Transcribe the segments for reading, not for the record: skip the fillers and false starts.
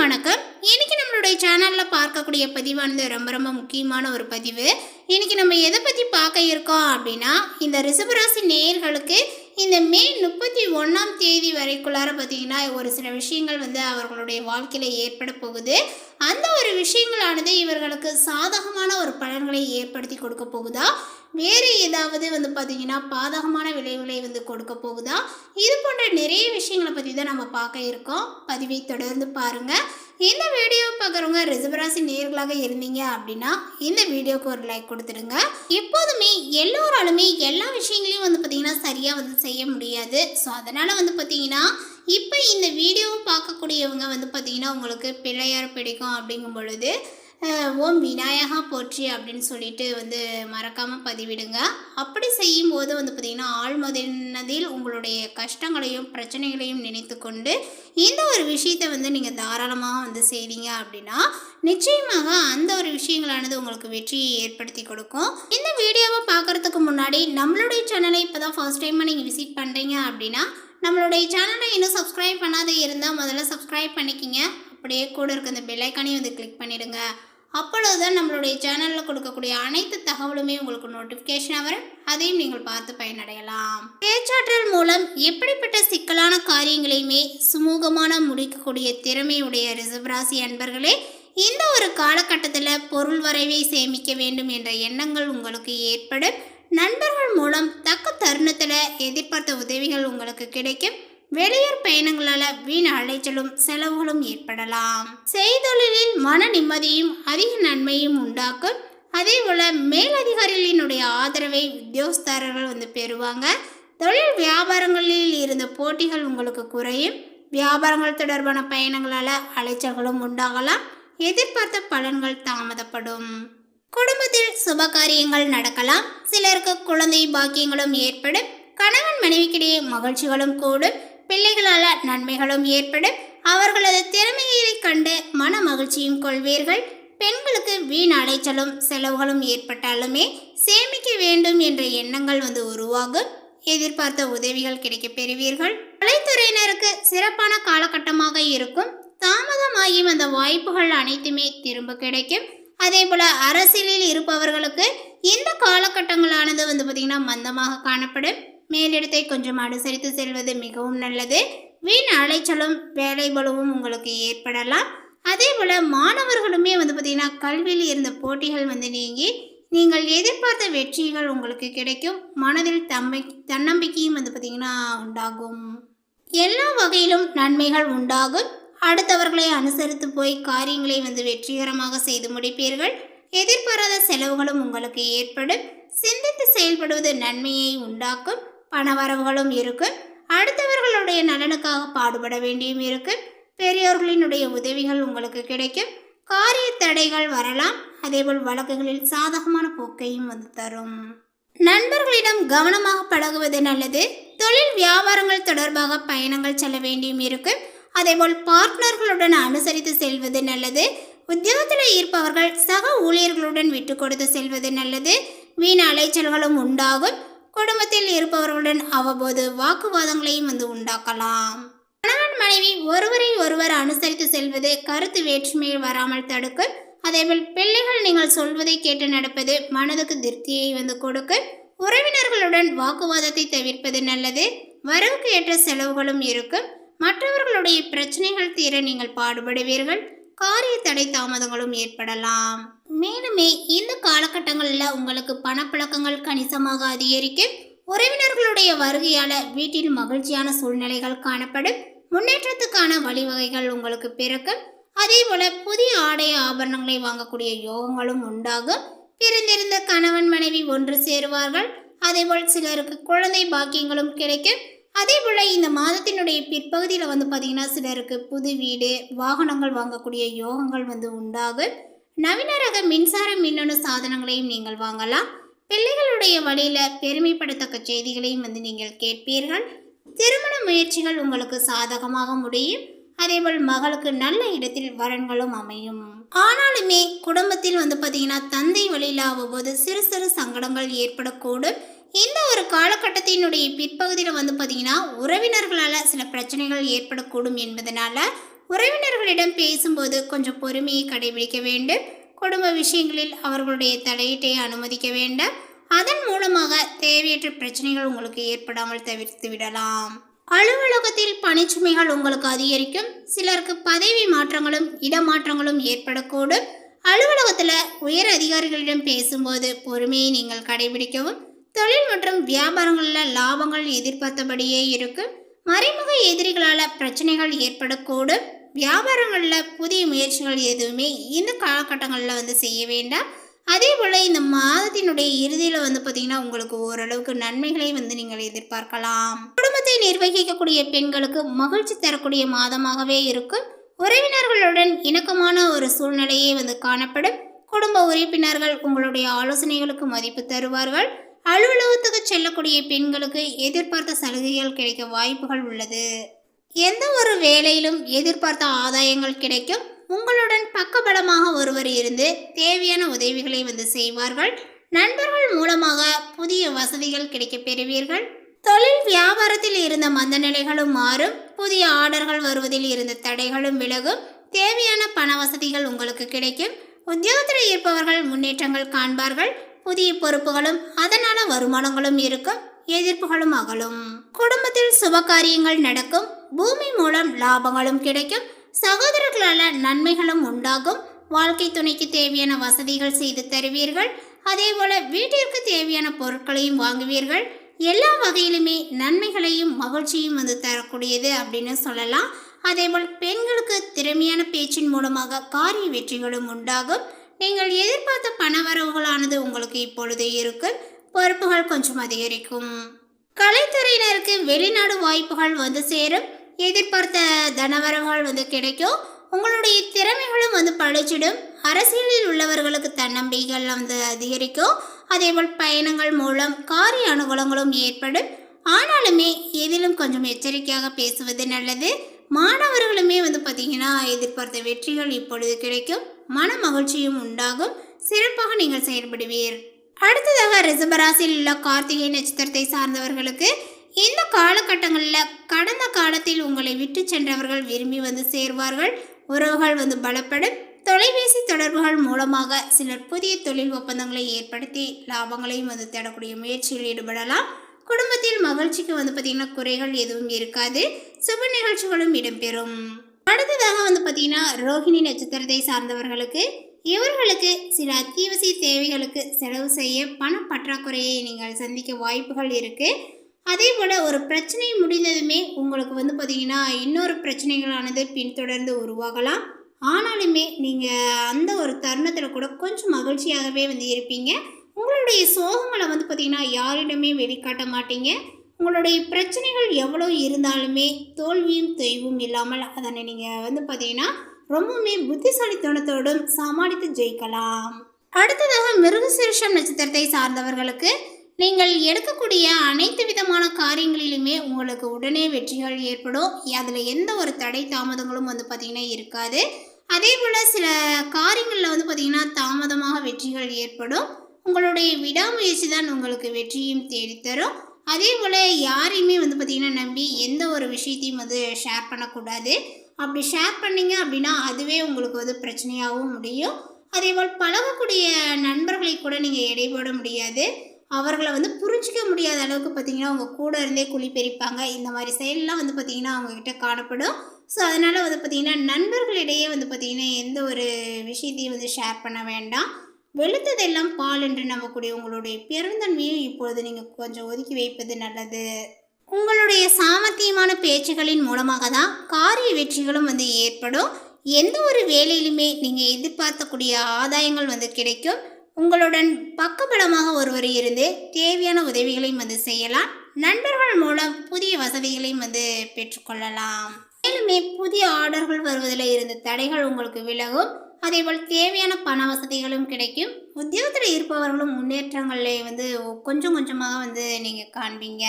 வணக்கம். இன்னைக்கு நம்மளுடைய சேனலில் பார்க்கக்கூடிய பதிவானது ரொம்ப ரொம்ப முக்கியமான ஒரு பதிவு. இன்னைக்கு நம்ம எதை பற்றி பார்க்க இருக்கோம் அப்படின்னா, இந்த ரிஷபராசி நேயர்களுக்கு இந்த மே 31ஆம் தேதி வரைக்குள்ளார பார்த்தீங்கன்னா ஒரு சில விஷயங்கள் அவர்களுடைய வாழ்க்கையில் ஏற்பட போகுது. அந்த ஒரு விஷயங்களானது இவர்களுக்கு சாதகமான ஒரு பலன்களை ஏற்படுத்தி கொடுக்க போகுதா, வேறு ஏதாவது பார்த்தீங்கன்னா பாதகமான விளைவுகளை கொடுக்க போகுதா, இது போன்ற நிறைய விஷயங்களை பற்றி தான் நம்ம பார்க்க இருக்கோம். பதிவை தொடர்ந்து பாருங்கள். இந்த வீடியோ பார்க்குறவங்க ரிஷபராசி நேயர்களாக இருந்தீங்க அப்படின்னா இந்த வீடியோவுக்கு ஒரு லைக் கொடுத்துடுங்க. எப்போதுமே எல்லோராலுமே எல்லா விஷயங்களையும் பார்த்தீங்கன்னா சரியாக செய்ய முடியாது. ஸோ அதனால் பார்த்தீங்கன்னா இப்போ இந்த வீடியோவை பார்க்கக்கூடியவங்க பார்த்தீங்கன்னா உங்களுக்கு பிள்ளையார் பிடிக்கும் அப்படிங்கும் பொழுது ஓம் விநாயகா போற்றி அப்படின்னு சொல்லிட்டு மறக்காமல் பதிவிடுங்க. அப்படி செய்யும்போது பார்த்திங்கன்னா ஆழ்மனதில் உங்களுடைய கஷ்டங்களையும் பிரச்சனைகளையும் நினைத்து கொண்டு இந்த ஒரு விஷயத்தை நீங்கள் தாராளமாக செய்தீங்க அப்படின்னா நிச்சயமாக அந்த ஒரு விஷயங்களானது உங்களுக்கு வெற்றியை ஏற்படுத்தி கொடுக்கும். இந்த வீடியோவை பார்க்குறதுக்கு முன்னாடி நம்மளுடைய சேனலை இப்போ தான் ஃபர்ஸ்ட் டைமாக நீங்கள் விசிட் பண்ணுறீங்க அப்படின்னா நம்மளுடைய சேனலை இன்னும் சப்ஸ்கிரைப் பண்ணாத இருந்தால் முதல்ல சப்ஸ்கிரைப் பண்ணிக்கிங்க. அப்படியே கூட இருக்க இந்த பெல் ஐக்கானையும் கிளிக் பண்ணிடுங்க. அப்பொழுதுதான் நம்மளுடைய சேனலில் கொடுக்கக்கூடிய அனைத்து தகவலுமே உங்களுக்கு நோட்டிஃபிகேஷனாக வரும். அதையும் நீங்கள் பார்த்து பயனடையலாம். பேச்சாற்றல் மூலம் எப்படிப்பட்ட சிக்கலான காரியங்களையுமே சுமூகமான முடிக்கக்கூடிய திறமையுடைய ரிஷபராசி அன்பர்களே, இந்த ஒரு காலகட்டத்தில் பொருள் வரைவை சேமிக்க வேண்டும் என்ற எண்ணங்கள் உங்களுக்கு ஏற்படும். நண்பர்கள் மூலம் தக்க தருணத்தில் எதிர்பார்த்த உதவிகள் உங்களுக்கு கிடைக்கும். வெளியூர் பயணங்களால் வீண் அலைச்சலும் செலவுகளும் ஏற்படலாம். செய்தொழிலில் மன நிம்மதியும் அதிக நன்மையும் உண்டாக்கும். அதே போல மேலதிகாரிகளினுடைய ஆதரவை உத்தியோகஸ்தர்கள் பெறுவாங்க. தொழில் வியாபாரங்களில் இருந்த போட்டிகள் உங்களுக்கு குறையும். வியாபாரங்கள் தொடர்பான பயணங்களால் அலைச்சல்களும் உண்டாகலாம். எதிர்பார்த்த பலன்கள் தாமதப்படும். குடும்பத்தில் சுப காரியங்கள் நடக்கலாம். சிலருக்கு குழந்தை பாக்கியங்களும் ஏற்படும். கணவன் மனைவிக்கிடையே மகிழ்ச்சிகளும் கூடும். பிள்ளைகளால் நன்மைகளும் ஏற்படும். அவர்களது திறமையை கண்டு மன மகிழ்ச்சியும் கொள்வீர்கள். பெண்களுக்கு வீண் அலைச்சலும் செலவுகளும் ஏற்பட்டாலுமே சேமிக்க வேண்டும் என்ற எண்ணங்கள் உருவாகும். எதிர்பார்த்த உதவிகள் கிடைக்க பெறுவீர்கள். கலைத்துறையினருக்கு சிறப்பான காலகட்டமாக இருக்கும். தாமதமாகி வந்த வாய்ப்புகள் அனைத்துமே திரும்ப கிடைக்கும். அதே போல் அரசியலில் இருப்பவர்களுக்கு இந்த காலகட்டங்களானது பார்த்திங்கன்னா மந்தமாக காணப்படும். மேலிடத்தை கொஞ்சம் அனுசரித்து செல்வது மிகவும் நல்லது. வீண் அலைச்சலும் வேலை பலுவும் உங்களுக்கு ஏற்படலாம். அதே போல் மாணவர்களுமே பார்த்திங்கன்னா கல்வியில் இருந்த போட்டிகள் நீங்கி நீங்கள் எதிர்பார்த்த வெற்றிகள் உங்களுக்கு கிடைக்கும். மனதில் தன்னம்பிக்கையும் பார்த்திங்கன்னா உண்டாகும். எல்லா வகையிலும் நன்மைகள் உண்டாகும். அடுத்தவர்களை அனுசரித்து போய் காரியங்களை வெற்றிகரமாக செய்து முடிப்பீர்கள். எதிர்பாராத செலவுகளும் உங்களுக்கு ஏற்படும். சிந்தித்து செயல்படுவது நன்மையை உண்டாக்கும். பணவரவுகளும் இருக்கும். அடுத்தவர்களுடைய நலனுக்காக பாடுபட வேண்டியும் இருக்கும். பெரியோர்களினுடைய உதவிகள் உங்களுக்கு கிடைக்கும். காரிய தடைகள் வரலாம். அதேபோல் வழக்குகளில் சாதகமான போக்கையும் தரும். நண்பர்களிடம் கவனமாக பழகுவது நல்லது. தொழில் வியாபாரங்கள் தொடர்பாக பயணங்கள் செல்ல வேண்டியும் இருக்கும். அதேபோல் பார்ட்னர்களுடன் அனுசரித்து செல்வது நல்லது. உத்தியோகத்தில் இருப்பவர்கள் சக ஊழியர்களுடன் விட்டு கொடுத்து செல்வது நல்லது. வீண் அலைச்சல்களும் உண்டாகும். குடும்பத்தில் இருப்பவர்களுடன் அவ்வப்போது வாக்குவாதங்களையும் உண்டாக்கலாம். கணவன் மனைவி ஒருவரை ஒருவர் அனுசரித்து செல்வது கருத்து வேற்றுமையில் வராமல் தடுக்கும். அதேபோல் பிள்ளைகள் நீங்கள் சொல்வதை கேட்டு நடப்பது மனதுக்கு திருப்தியை கொடுக்கும். உறவினர்களுடன் வாக்குவாதத்தை தவிர்ப்பது நல்லது. வரவுக்கு ஏற்ற செலவுகளும் இருக்கும். மற்றவர்களுடைய பிரச்சனைகள் தீர நீங்கள் பாடுபடுவீர்கள். காரிய தடை தாமதங்களும் ஏற்படலாம். மேலுமே இந்த காலகட்டங்களில் உங்களுக்கு பணப்பழக்கங்கள் கணிசமாக அதிகரிக்கும். உறவினர்களுடைய வருகையால் வீட்டில் மகிழ்ச்சியான சூழ்நிலைகள் காணப்படும். முன்னேற்றத்துக்கான வழிவகைகள் உங்களுக்கு பிறக்கும். அதே போல புதிய ஆடை ஆபரணங்களை வாங்கக்கூடிய யோகங்களும் உண்டாகும். பிரிந்திருந்த கணவன் மனைவி ஒன்று சேருவார்கள். அதேபோல் சிலருக்கு குழந்தை பாக்கியங்களும் கிடைக்கும். அதே போல் இந்த மாதத்தினுடைய பிற்பகுதியில் பார்த்திங்கன்னா சிலருக்கு புது வீடு வாகனங்கள் வாங்கக்கூடிய யோகங்கள் உண்டாகும். நவீன ரக மின்சார மின்னணு சாதனங்களையும் நீங்கள் வாங்கலாம். பிள்ளைகளுடைய வழியில் பெருமைப்படத்தக்க செய்திகளையும் நீங்கள் கேட்பீர்கள். திருமண முயற்சிகள் உங்களுக்கு சாதகமாக முடியும். அதேபோல் மகளுக்கு நல்ல இடத்தில் வரன்களும் அமையும். ஆனாலுமே குடும்பத்தில் பார்த்திங்கன்னா தந்தை வழியில் ஆகும்போது சிறு சிறு சங்கடங்கள் ஏற்படக்கூடும். இந்த ஒரு காலகட்டத்தினுடைய பிற்பகுதியில் பார்த்திங்கன்னா உறவினர்களால் சில பிரச்சனைகள் ஏற்படக்கூடும் என்பதனால உறவினர்களிடம் பேசும்போது கொஞ்சம் பொறுமையை கடைபிடிக்க வேண்டும். குடும்ப விஷயங்களில் அவர்களுடைய தலையீட்டை அனுமதிக்க வேண்டாம். அதன் மூலமாக தேவையற்ற பிரச்சனைகள் உங்களுக்கு ஏற்படாமல் தவிர்த்து விடலாம். அலுவலகத்தில் பணிச்சுமைகள் உங்களுக்கு அதிகரிக்கும். சிலருக்கு பதவி மாற்றங்களும் இடமாற்றங்களும் ஏற்படக்கூடும். அலுவலகத்தில் உயர் அதிகாரிகளிடம் பேசும்போது பொறுமையை நீங்கள் கடைபிடிக்கவும். தொழில் மற்றும் வியாபாரங்களில் லாபங்கள் எதிர்பார்த்தபடியே இருக்கும். மறைமுக எதிரிகளால் பிரச்சனைகள் ஏற்படக்கூடும். வியாபாரங்களில் புதிய முயற்சிகள் எதுவுமே இந்த காலகட்டங்களில் செய்ய வேண்டாம். அதே போல் இந்த மாதத்தினுடைய இறுதியில் பார்த்திங்கன்னா உங்களுக்கு ஓரளவுக்கு நன்மைகளை நீங்கள் எதிர்பார்க்கலாம். குடும்பத்தை நிர்வகிக்கக்கூடிய பெண்களுக்கு மகிழ்ச்சி தரக்கூடிய மாதமாகவே இருக்கும். உறவினர்களுடன் இணக்கமான ஒரு சூழ்நிலையே காணப்படும். குடும்ப உறுப்பினர்கள் உங்களுடைய ஆலோசனைகளுக்கு மதிப்பு தருவார்கள். அலுவலகத்துக்கு செல்லக்கூடிய பெண்களுக்கு எதிர்பார்த்த சலுகைகள் கிடைக்க வாய்ப்புகள் உள்ளது. எந்த ஒரு வேலையிலும் எதிர்பார்த்த ஆதாயங்கள் கிடைக்கும். உங்களுடன் பக்கபலமாக ஒருவர் இருந்து தேவையான உதவிகளை செய்வார்கள். நண்பர்கள் மூலமாக புதிய வசதிகள் கிடைக்க பெறுவீர்கள். தொழில் வியாபாரத்தில் இருந்த மந்த நிலைகளும் மாறும். புதிய ஆர்டர்கள் வருவதில் இருந்த தடைகளும் விலகும். தேவையான பண வசதிகள் உங்களுக்கு கிடைக்கும். உத்தியோகத்தில் இருப்பவர்கள் முன்னேற்றங்கள் காண்பார்கள். புதிய பொறுப்புகளும் அதனால வருமானங்களும் இருக்கும். எதிர்ப்புகளும் அகலும். குடும்பத்தில் சுபகாரியங்கள் நடக்கும். பூமி மூலம் லாபங்களும் கிடைக்கும். சகோதரர்களால் நன்மைகளும் உண்டாகும். வாழ்க்கை துணைக்கு தேவையான வசதிகள் செய்து தருவீர்கள். அதே போல வீட்டிற்கு தேவையான பொருட்களையும் வாங்குவீர்கள். எல்லா வகையிலுமே நன்மைகளையும் மகிழ்ச்சியும் தரக்கூடியது அப்படின்னு சொல்லலாம். அதேபோல் பெண்களுக்கு திறமையான பேச்சின் மூலமாக காரிய வெற்றிகளும் உண்டாகும். நீங்கள் எதிர்பார்த்த பணவரவுகளானது உங்களுக்கு இப்பொழுது இருக்கும். பொறுப்புகள் கொஞ்சம் அதிகரிக்கும். கலைத்துறையினருக்கு வெளிநாடு வாய்ப்புகள் சேரும். எதிர்பார்த்த தனவரவுகள் கிடைக்கும். உங்களுடைய திறமைகளும் பழிச்சிடும். அரசியலில் உள்ளவர்களுக்கு தன்னம்பிக்கைகள் அதிகரிக்கும். அதேபோல் பயணங்கள் மூலம் காரிய அனுகூலங்களும் ஏற்படும். ஆனாலுமே எதிலும் கொஞ்சம் எச்சரிக்கையாக பேசுவது நல்லது. மாணவர்களுமே பார்த்திங்கன்னா எதிர்பார்த்த வெற்றிகள் இப்பொழுது கிடைக்கும். மன மகிழ்ச்சியும் உண்டாகும். சிறப்பாக நீங்கள் செயல்படுவீர். அடுத்ததாக ரிஷபராசியில் உள்ள கார்த்திகை நட்சத்திரத்தை சார்ந்தவர்களுக்கு இந்த காலகட்டங்களில் கடந்த காலத்தில் உங்களை விட்டு சென்றவர்கள் விரும்பி சேர்வார்கள். உறவுகள் பலப்படும். தொலைபேசி தொடர்புகள் மூலமாக சிலர் புதிய தொழில் ஒப்பந்தங்களை ஏற்படுத்தி லாபங்களையும் தேடக்கூடிய முயற்சியில் ஈடுபடலாம். குடும்பத்தில் மகிழ்ச்சிக்கு பார்த்திங்கன்னா குறைகள் எதுவும் இருக்காது. சுப நிகழ்ச்சிகளும் இடம்பெறும். அடுத்ததாக பார்த்திங்கன்னா ரோஹிணி நட்சத்திரத்தை சார்ந்தவர்களுக்கு இவர்களுக்கு சில அத்தியாவசிய தேவைகளுக்கு செலவு செய்ய பண பற்றாக்குறையை நீங்கள் சந்திக்க வாய்ப்புகள் இருக்குது. அதே போல் ஒரு பிரச்சனை முடிந்ததுமே உங்களுக்கு பார்த்திங்கன்னா இன்னொரு பிரச்சனைகளானது பின்தொடர்ந்து உருவாகலாம். ஆனாலுமே நீங்கள் அந்த ஒரு தருணத்தில் கூட கொஞ்சம் மகிழ்ச்சியாகவே இருப்பீங்க. உங்களுடைய சோகங்களை பார்த்திங்கன்னா யாரிடமே வெளிக்காட்ட மாட்டீங்க. உங்களுடைய பிரச்சனைகள் எவ்வளோ இருந்தாலுமே தோல்வியும் தொய்வும் இல்லாமல் அதனை நீங்கள் பார்த்திங்கன்னா ரொம்பவுமே புத்திசாலித்தனத்தோடும் சமாளித்து ஜெயிக்கலாம். அடுத்ததாக மிருகசீரிஷம் நட்சத்திரத்தை சார்ந்தவர்களுக்கு நீங்கள் எடுக்கக்கூடிய அனைத்து விதமான காரியங்களிலுமே உங்களுக்கு உடனே வெற்றிகள் ஏற்படும். அதில் எந்த ஒரு தடை தாமதங்களும் பார்த்திங்கன்னா இருக்காது. அதே போல் சில காரியங்களில் பார்த்திங்கன்னா தாமதமாக வெற்றிகள் ஏற்படும். உங்களுடைய விடாமுயற்சி தான் உங்களுக்கு வெற்றியும் தேடித்தரும். அதே போல் யாரையுமே பார்த்திங்கன்னா நம்பி எந்த ஒரு விஷயத்தையும் ஷேர் பண்ணக்கூடாது. அப்படி ஷேர் பண்ணிங்க அப்படின்னா அதுவே உங்களுக்கு பிரச்சனையாகவும் முடியும். அதேபோல் பழகக்கூடிய நண்பர்களை கூட நீங்கள் எடை போட முடியாது. அவர்களை புரிஞ்சிக்க முடியாத அளவுக்கு பார்த்திங்கன்னா அவங்க கூட இருந்தே குழி பெரிப்பாங்க. இந்த மாதிரி செயலெலாம் பார்த்திங்கன்னா அவங்கக்கிட்ட காணப்படும். ஸோ அதனால் பார்த்திங்கன்னா நண்பர்களிடையே பார்த்திங்கன்னா எந்த ஒரு விஷயத்தையும் ஷேர் பண்ண வேண்டாம். வெளுத்ததெல்லாம் பால் என்று நம்பக்கூடிய உங்களுடைய பெருந்தன்மையை இப்பொழுது நீங்கள் கொஞ்சம் ஒதுக்கி வைப்பது நல்லது. உங்களுடைய சாமர்த்தியமான பேச்சுகளின் மூலமாக தான் காரிய வெற்றிகளும் ஏற்படும். எந்த ஒரு வேலையிலுமே நீங்கள் எதிர்பார்க்கக்கூடிய ஆதாயங்கள் கிடைக்கும். உங்களுடன் பக்கபலமாக ஒருவர் இருந்து தேவையான உதவிகளையும் செய்யலாம். நண்பர்கள் மூலம் புதிய வசதிகளையும் பெற்றுக்கொள்ளலாம். மேலுமே புதிய ஆர்டர்கள் வருவதில் இருந்த தடைகள் உங்களுக்கு விலகும். அதேபோல் தேவையான பண வசதிகளும் கிடைக்கும். உத்தியோகத்தில் இருப்பவர்களும் முன்னேற்றங்களை கொஞ்சம் கொஞ்சமாக நீங்கள் காண்பீங்க.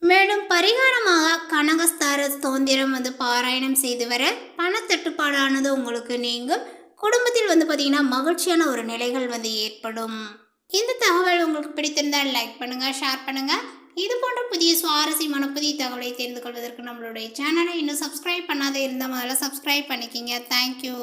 மேலும் பரிகாரமாக கனகஸ்தார ஸ்தோத்திரம் பாராயணம் செய்து வர பணத்தட்டுப்பாடானது உங்களுக்கு நீங்கும். குடும்பத்தில் பார்த்திங்கன்னா மகிழ்ச்சியான ஒரு நிலைகள் ஏற்படும். இந்த தகவல் உங்களுக்கு பிடித்திருந்தால் லைக் பண்ணுங்கள், ஷேர் பண்ணுங்கள். இது போன்ற புதிய சுவாரஸ்யமான புதிய தகவலை தெரிந்து கொள்வதற்கு நம்மளுடைய சேனலை இன்னும் சப்ஸ்கிரைப் பண்ணாத இருந்தால் முதல்ல சப்ஸ்கிரைப் பண்ணிக்கிங்க. தேங்க்யூ.